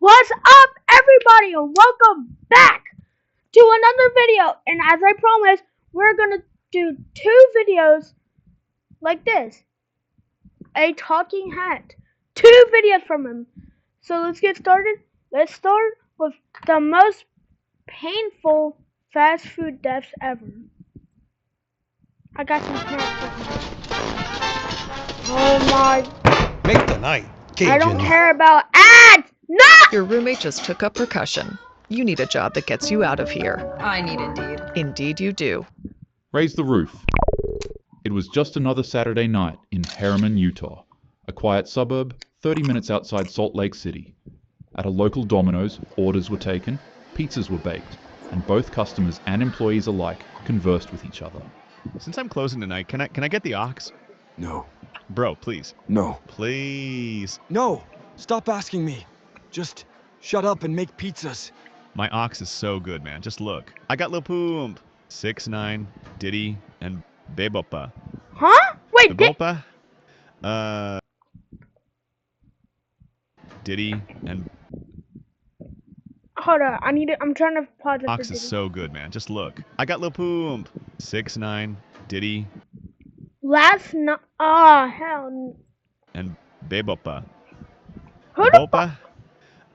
What's up, everybody, and welcome back to another video. And as I promised, we're gonna do two videos like this. A talking hat. Two videos from him. So let's get started. Let's start with the most painful fast food deaths ever. I got some snacks. Oh my. Make the night, Cajun. I don't care about ads! No! Your roommate just took up percussion. You need a job that gets you out of here. I need Indeed. Indeed you do. Raise the roof. It was just another Saturday night in Herriman, Utah, a quiet suburb 30 minutes outside Salt Lake City. At a local Domino's, orders were taken, pizzas were baked, and both customers and employees alike conversed with each other. Since I'm closing tonight, can I get the ox? No. Bro, please. No. Please. No! Stop asking me. Just shut up and make pizzas. My ox is so good, man. Just look. I got Lil Poomp, 6ix9ine, Diddy, and Bebopa. Huh? Wait, Bebopa? Diddy and hold on. I'm trying to pause it. ox is so good, man. Just look. I got Lil Poomp, 6ix9ine, Diddy, Last night. Oh, hell. and Bebopa. Who the Bebopa?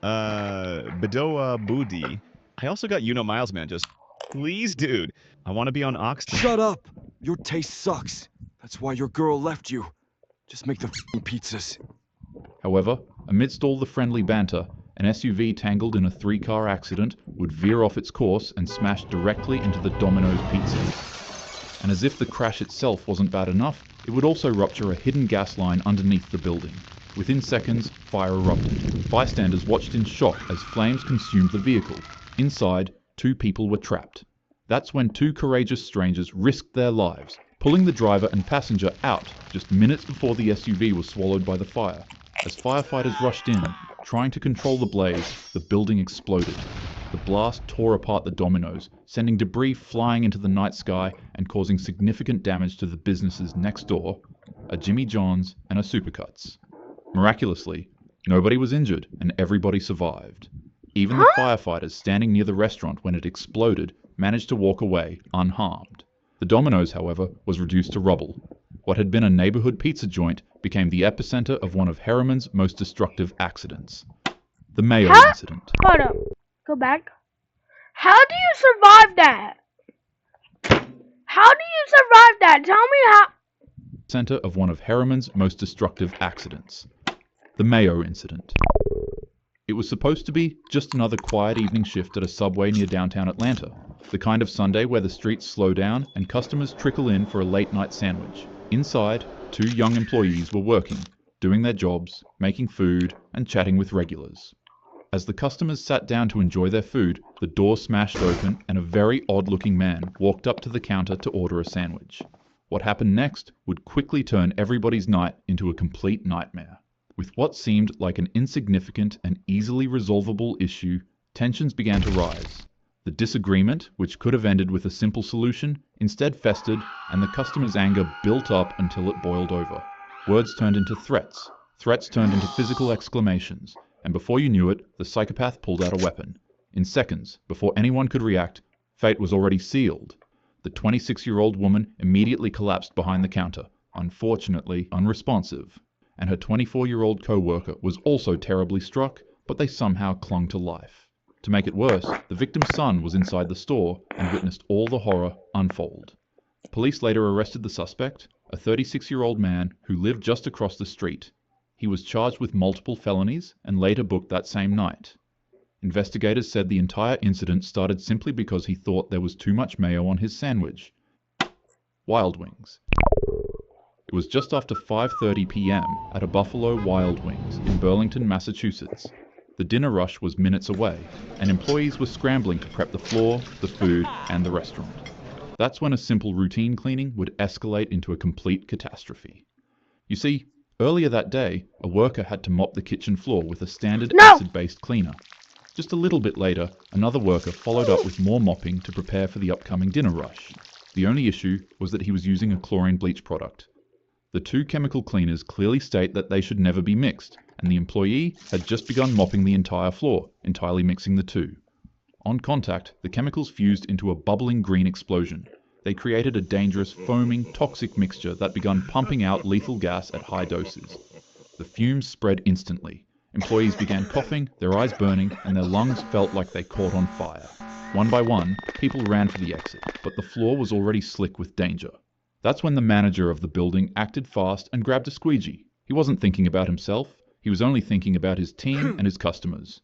Bedoa Budi. I also got Miles, man. Just please, dude. I want to be on ox. Shut up! Your taste sucks. That's why your girl left you. Just make the pizzas. However, amidst all the friendly banter, an SUV tangled in a 3-car accident would veer off its course and smash directly into the Domino's pizza. And as if the crash itself wasn't bad enough, it would also rupture a hidden gas line underneath the building. Within seconds, fire erupted. Bystanders watched in shock as flames consumed the vehicle. Inside, 2 people were trapped. That's when 2 courageous strangers risked their lives, pulling the driver and passenger out just minutes before the SUV was swallowed by the fire. As firefighters rushed in, trying to control the blaze, the building exploded. The blast tore apart the Domino's, sending debris flying into the night sky and causing significant damage to the businesses next door, a Jimmy John's and a Supercuts. Miraculously, nobody was injured and everybody survived. Even the firefighters standing near the restaurant when it exploded managed to walk away unharmed. The Domino's, however, was reduced to rubble. What had been a neighborhood pizza joint became the epicenter of one of Herriman's most destructive accidents. The Mayo incident. Hold up. Go back. How do you survive that? How do you survive that? Tell me how. Center of one of Herriman's most destructive accidents. The Mayo incident. It was supposed to be just another quiet evening shift at a Subway near downtown Atlanta, the kind of Sunday where the streets slow down and customers trickle in for a late-night sandwich. Inside, 2 young employees were working, doing their jobs, making food, and chatting with regulars. As the customers sat down to enjoy their food, the door smashed open and a very odd-looking man walked up to the counter to order a sandwich. What happened next would quickly turn everybody's night into a complete nightmare. With what seemed like an insignificant and easily resolvable issue, tensions began to rise. The disagreement, which could have ended with a simple solution, instead festered, and the customer's anger built up until it boiled over. Words turned into threats, threats turned into physical exclamations, and before you knew it, the psychopath pulled out a weapon. In seconds, before anyone could react, fate was already sealed. The 26-year-old woman immediately collapsed behind the counter, unfortunately unresponsive, and her 24-year-old co-worker was also terribly struck, but they somehow clung to life. To make it worse, the victim's son was inside the store and witnessed all the horror unfold. Police later arrested the suspect, a 36-year-old man who lived just across the street. He was charged with multiple felonies and later booked that same night. Investigators said the entire incident started simply because he thought there was too much mayo on his sandwich. Wild Wings. It was just after 5:30 p.m. at a Buffalo Wild Wings in Burlington, Massachusetts. The dinner rush was minutes away, and employees were scrambling to prep the floor, the food, and the restaurant. That's when a simple routine cleaning would escalate into a complete catastrophe. You see, earlier that day, a worker had to mop the kitchen floor with a standard acid-based cleaner. Just a little bit later, another worker followed up with more mopping to prepare for the upcoming dinner rush. The only issue was that he was using a chlorine bleach product. The 2 chemical cleaners clearly state that they should never be mixed, and the employee had just begun mopping the entire floor, entirely mixing the two. On contact, the chemicals fused into a bubbling green explosion. They created a dangerous, foaming, toxic mixture that began pumping out lethal gas at high doses. The fumes spread instantly. Employees began coughing, their eyes burning, and their lungs felt like they caught on fire. One by one, people ran for the exit, but the floor was already slick with danger. That's when the manager of the building acted fast and grabbed a squeegee. He wasn't thinking about himself, he was only thinking about his team and his customers.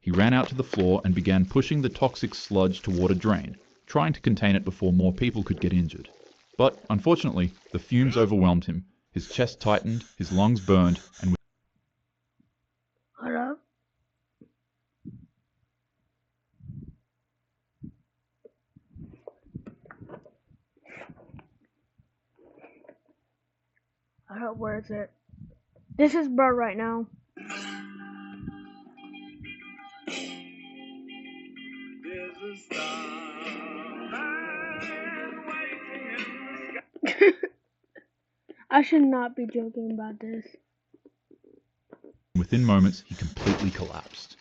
He ran out to the floor and began pushing the toxic sludge toward a drain, trying to contain it before more people could get injured. But, unfortunately, the fumes overwhelmed him. His chest tightened, his lungs burned, and Hold up. Where is it? This is Bro right now. I should not be joking about this. within moments he completely collapsed.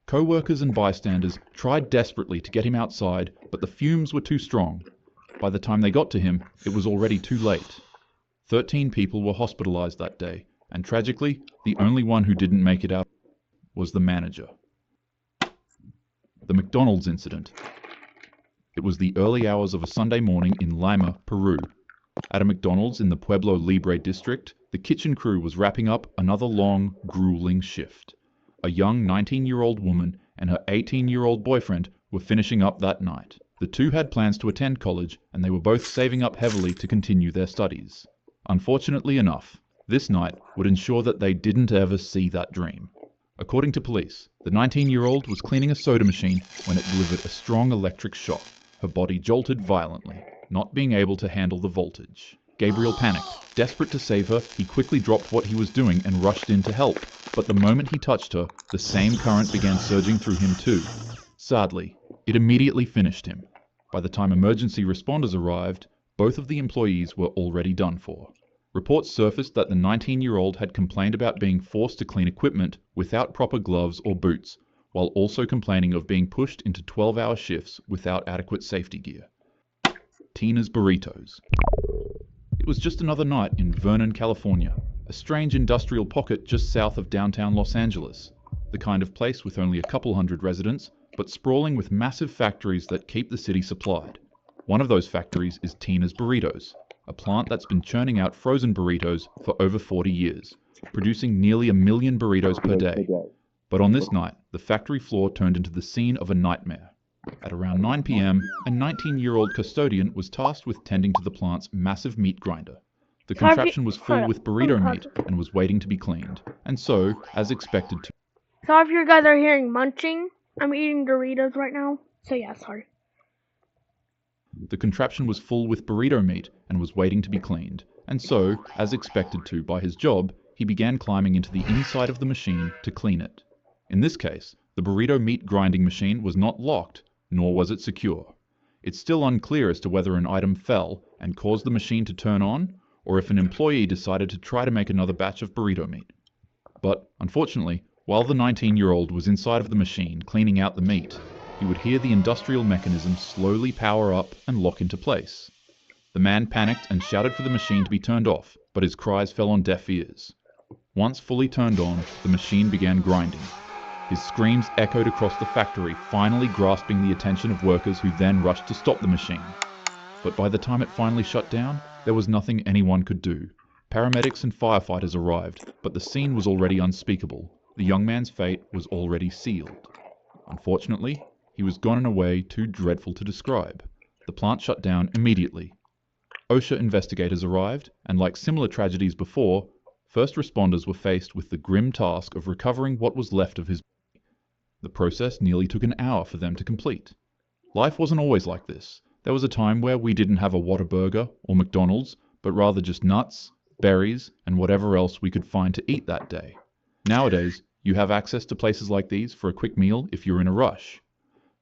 Co-workers and bystanders tried desperately to get him outside, but the fumes were too strong. By the time they got to him, it was already too late. 13 people were hospitalized that day, and tragically, the only one who didn't make it out was the manager. The McDonald's incident. It was the early hours of a Sunday morning in Lima, Peru. At a McDonald's in the Pueblo Libre district, the kitchen crew was wrapping up another long, grueling shift. A young 19-year-old woman and her 18-year-old boyfriend were finishing up that night. The two had plans to attend college, and they were both saving up heavily to continue their studies. Unfortunately enough, this night would ensure that they didn't ever see that dream. According to police, the 19-year-old was cleaning a soda machine when it delivered a strong electric shock. Her body jolted violently, not being able to handle the voltage. Gabriel panicked. Desperate to save her, he quickly dropped what he was doing and rushed in to help. But the moment he touched her, the same current began surging through him too. Sadly, it immediately finished him. By the time emergency responders arrived, both of the employees were already done for. Reports surfaced that the 19-year-old had complained about being forced to clean equipment without proper gloves or boots, while also complaining of being pushed into 12-hour shifts without adequate safety gear. Tina's Burritos. It was just another night in Vernon, California, a strange industrial pocket just south of downtown Los Angeles, the kind of place with only a couple hundred residents, but sprawling with massive factories that keep the city supplied. One of those factories is Tina's Burritos, a plant that's been churning out frozen burritos for over 40 years, producing nearly 1 million burritos per day. But on this night, the factory floor turned into the scene of a nightmare. At around 9 p.m., a 19-year-old custodian was tasked with tending to the plant's massive meat grinder. The contraption was full with burrito meat and was waiting to be cleaned, and so, as expected to... Sorry if you guys are hearing munching. I'm eating Doritos right now, so yeah, sorry. The contraption was full with burrito meat and was waiting to be cleaned, and so, as expected to by his job, he began climbing into the inside of the machine to clean it. In this case, the burrito meat grinding machine was not locked, nor was it secure. It's still unclear as to whether an item fell and caused the machine to turn on, or if an employee decided to try to make another batch of burrito meat. But, unfortunately, while the 19-year-old was inside of the machine cleaning out the meat, he would hear the industrial mechanism slowly power up and lock into place. The man panicked and shouted for the machine to be turned off, but his cries fell on deaf ears. Once fully turned on, the machine began grinding. His screams echoed across the factory, finally grasping the attention of workers who then rushed to stop the machine. But by the time it finally shut down, there was nothing anyone could do. Paramedics and firefighters arrived, but the scene was already unspeakable. The young man's fate was already sealed. Unfortunately, he was gone in a way too dreadful to describe. The plant shut down immediately. OSHA investigators arrived, and like similar tragedies before, first responders were faced with the grim task of recovering what was left of his body. The process nearly took an hour for them to complete. Life wasn't always like this. There was a time where we didn't have a Whataburger or McDonald's, but rather just nuts, berries, and whatever else we could find to eat that day. Nowadays, you have access to places like these for a quick meal if you're in a rush.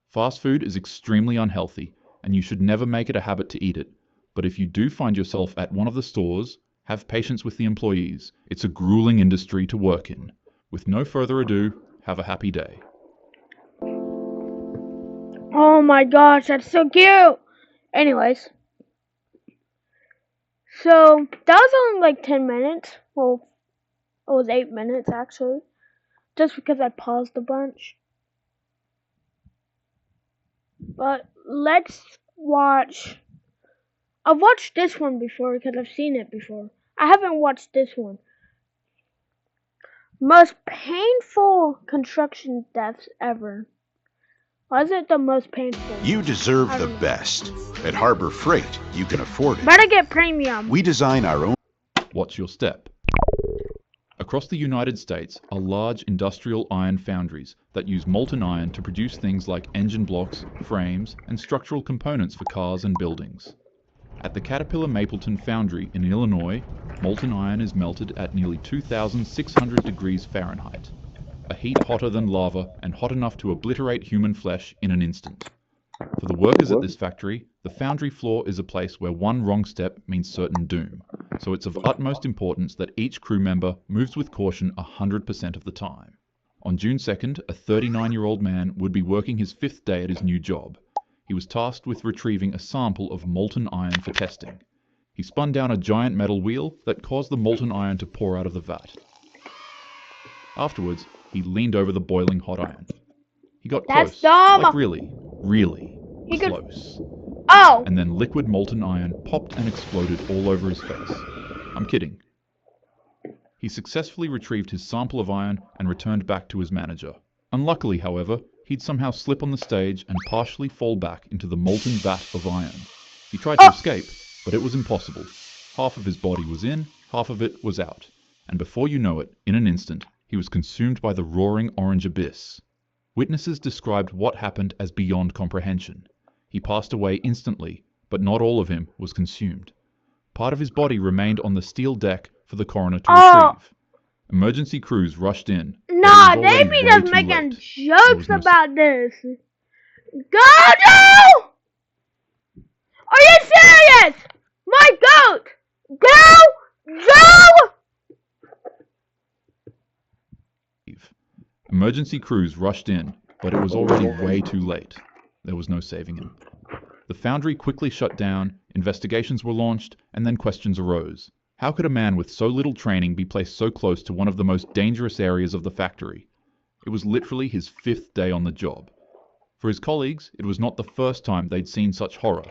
Fast food is extremely unhealthy, and you should never make it a habit to eat it. But if you do find yourself at one of the stores, have patience with the employees. It's a grueling industry to work in. With no further ado, have a happy day. Oh my gosh, that's so cute! Anyways. So, that was only like 10 minutes. Well, it was 8 minutes actually. Just because I paused a bunch. But let's watch. I've watched this one before because I've seen it before. I haven't watched this one. Most painful construction deaths ever. Why is it the most painful? You deserve I the don't know. best. At Harbor Freight, you can afford it. Better get premium. We design our own. Watch your step. Across the United States are large industrial iron foundries that use molten iron to produce things like engine blocks, frames, and structural components for cars and buildings. At the Caterpillar Mapleton foundry in Illinois, molten iron is melted at nearly 2,600 degrees Fahrenheit, a heat hotter than lava and hot enough to obliterate human flesh in an instant. For the workers at this factory, the foundry floor is a place where one wrong step means certain doom, so it's of utmost importance that each crew member moves with caution 100% of the time. On June 2nd, a 39-year-old man would be working his 5th day at his new job. He was tasked with retrieving a sample of molten iron for testing. He spun down a giant metal wheel that caused the molten iron to pour out of the vat. Afterwards, he leaned over the boiling hot iron. He got That's close, dumb. like really He could- close. Oh! And then liquid molten iron popped and exploded all over his face. I'm kidding. He successfully retrieved his sample of iron and returned back to his manager. Unluckily, however, he'd somehow slip on the stage and partially fall back into the molten vat of iron. He tried to escape, but it was impossible. Half of his body was in, half of it was out. And before you know it, in an instant, he was consumed by the roaring orange abyss. Witnesses described what happened as beyond comprehension. He passed away instantly, but not all of him was consumed. Part of his body remained on the steel deck for the coroner to retrieve. Emergency crews rushed in. but it Nah, was they already be way just too making late. There jokes was no about this. Go now! Are you serious? My goat! Go! Emergency crews rushed in, but it was already way too late. There was no saving him. The foundry quickly shut down, investigations were launched, and then questions arose. How could a man with so little training be placed so close to one of the most dangerous areas of the factory? It was literally his 5th day on the job. For his colleagues, it was not the first time they'd seen such horror.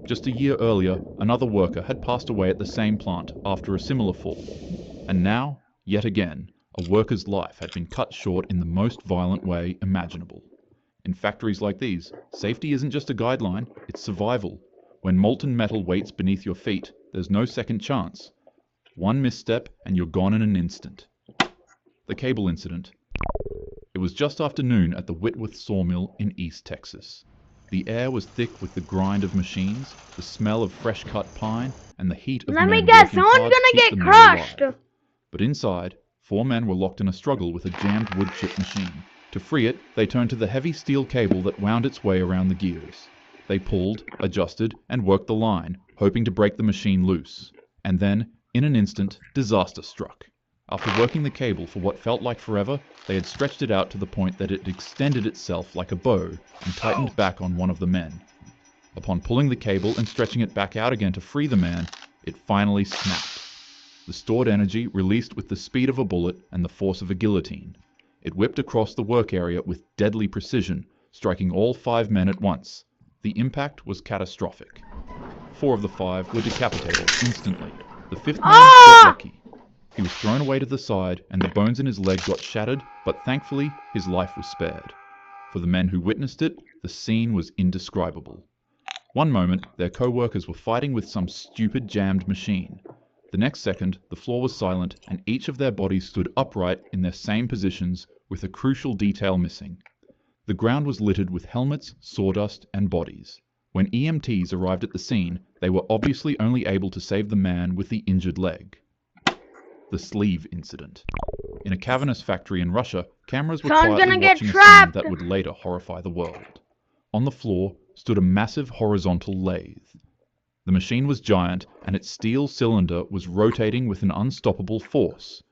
Just a year earlier, another worker had passed away at the same plant after a similar fall. And now, yet again, a worker's life had been cut short in the most violent way imaginable. In factories like these, safety isn't just a guideline, it's survival. When molten metal waits beneath your feet, there's no second chance. One misstep and you're gone in an instant. The cable incident. It was just after noon at the Whitworth sawmill in East Texas. The air was thick with the grind of machines, the smell of fresh-cut pine, and the heat of Let me men guess, working someone's hard to gonna keep get the mill crushed. alive. But inside, 4 men were locked in a struggle with a jammed wood chip machine. To free it, they turned to the heavy steel cable that wound its way around the gears. They pulled, adjusted, and worked the line, hoping to break the machine loose. And then, in an instant, disaster struck. After working the cable for what felt like forever, they had stretched it out to the point that it extended itself like a bow and tightened back on one of the men. Upon pulling the cable and stretching it back out again to free the man, it finally snapped. The stored energy released with the speed of a bullet and the force of a guillotine. It whipped across the work area with deadly precision, striking all 5 men at once. The impact was catastrophic. 4 of the 5 were decapitated instantly. The 5th man got lucky. He was thrown away to the side and the bones in his leg got shattered, but thankfully his life was spared. For the men who witnessed it, the scene was indescribable. One moment, their co-workers were fighting with some stupid jammed machine. The next second, the floor was silent and each of their bodies stood upright in their same positions with a crucial detail missing. The ground was littered with helmets, sawdust, and bodies. When EMTs arrived at the scene, they were obviously only able to save the man with the injured leg. The sleeve incident. In a cavernous factory in Russia, cameras were Someone's quietly gonna get watching a scene trapped. that would later horrify the world. On the floor stood a massive horizontal lathe. The machine was giant, and its steel cylinder was rotating with an unstoppable force.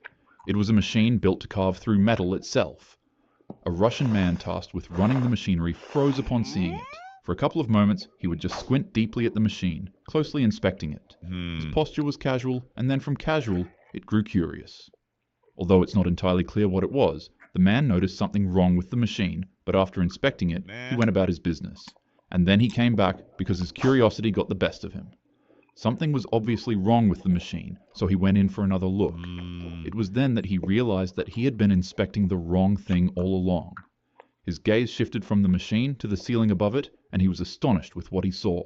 It was a machine built to carve through metal itself. A Russian man tasked with running the machinery froze upon seeing it. For a couple of moments, he would just squint deeply at the machine, closely inspecting it. His posture was casual, and then from casual, it grew curious. Although it's not entirely clear what it was, the man noticed something wrong with the machine, but after inspecting it, he went about his business. And then he came back because his curiosity got the best of him. Something was obviously wrong with the machine, so he went in for another look. It was then that he realized that he had been inspecting the wrong thing all along. His gaze shifted from the machine to the ceiling above it, and he was astonished with what he saw.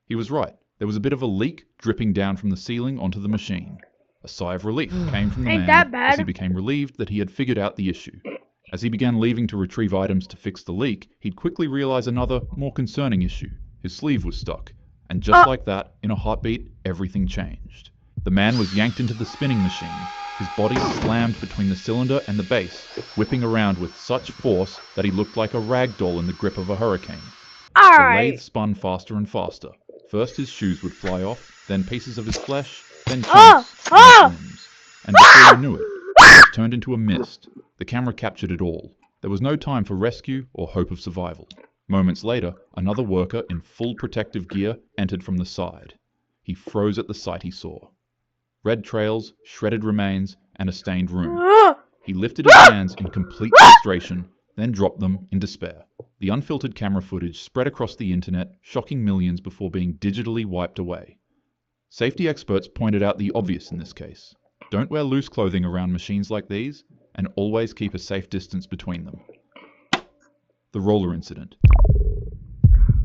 He was right. There was a bit of a leak dripping down from the ceiling onto the machine. A sigh of relief came from the Ain't man that bad? as he became relieved that he had figured out the issue. As he began leaving to retrieve items to fix the leak, he'd quickly realize another, more concerning issue. His sleeve was stuck. And just like that, in a heartbeat, everything changed. The man was yanked into the spinning machine. His body slammed between the cylinder and the base, whipping around with such force that he looked like a rag doll in the grip of a hurricane. The lathe Alright. spun faster and faster. First his shoes would fly off, then pieces of his flesh, then chunks, then limbs. And before you knew it, it turned into a mist. The camera captured it all. There was no time for rescue or hope of survival. Moments later, another worker in full protective gear entered from the side. He froze at the sight he saw. Red trails, shredded remains, and a stained room. He lifted his hands in complete frustration, then dropped them in despair. The unfiltered camera footage spread across the internet, shocking millions before being digitally wiped away. Safety experts pointed out the obvious in this case. Don't wear loose clothing around machines like these, and always keep a safe distance between them. The roller incident.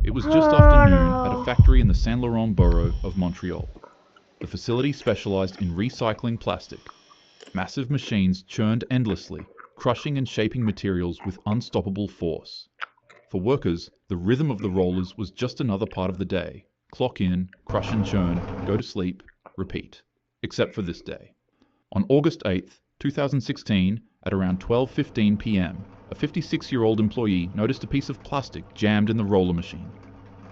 It was just after noon at a factory in the Saint Laurent borough of Montreal. The facility specialized in recycling plastic. Massive machines churned endlessly, crushing and shaping materials with unstoppable force. For workers, the rhythm of the rollers was just another part of the day. Clock in, crush and churn, go to sleep, repeat. Except for this day. On August 8th, 2016, at around 12:15 p.m., a 56-year-old employee noticed a piece of plastic jammed in the roller machine.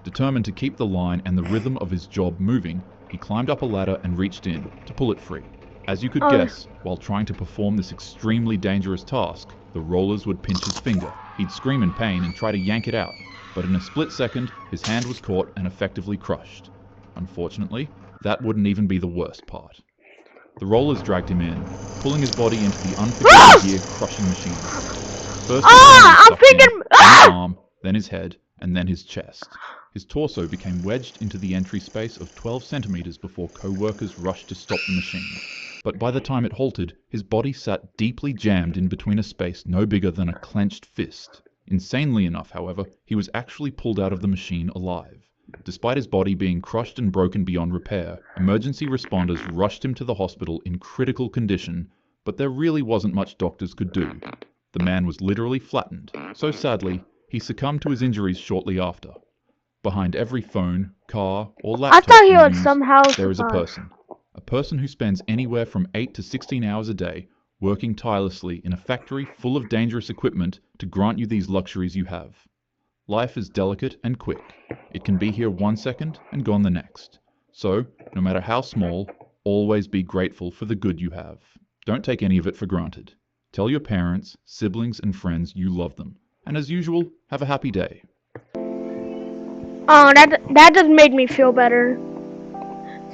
Determined to keep the line and the rhythm of his job moving, he climbed up a ladder and reached in to pull it free. As you could guess, while trying to perform this extremely dangerous task, the rollers would pinch his finger. He'd scream in pain and try to yank it out, but in a split second, his hand was caught and effectively crushed. Unfortunately, that wouldn't even be the worst part. The rollers dragged him in, pulling his body into the unforgiving gear crushing machine. First his hand was sucked in, then his arm, then his head, and then his chest. His torso became wedged into the entry space of 12 centimeters before co-workers rushed to stop the machine. But by the time it halted, his body sat deeply jammed in between a space no bigger than a clenched fist. Insanely enough, however, he was actually pulled out of the machine alive. Despite his body being crushed and broken beyond repair, emergency responders rushed him to the hospital in critical condition, but there really wasn't much doctors could do. The man was literally flattened, so sadly, he succumbed to his injuries shortly after. Behind every phone, car, or laptop I thought he you would use, somehow there is a survive. person who spends anywhere from 8 to 16 hours a day working tirelessly in a factory full of dangerous equipment to grant you these luxuries you have. Life is delicate and quick. It can be here 1 second and gone the next. So, no matter how small, always be grateful for the good you have. Don't take any of it for granted. Tell your parents, siblings, and friends you love them. And as usual, have a happy day. Oh, that just made me feel better.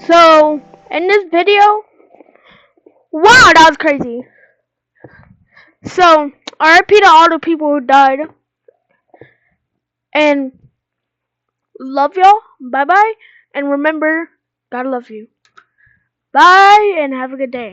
So, in this video, wow, that was crazy. So, RIP to all the people who died. And love y'all. Bye bye. And remember, God loves you. Bye and have a good day.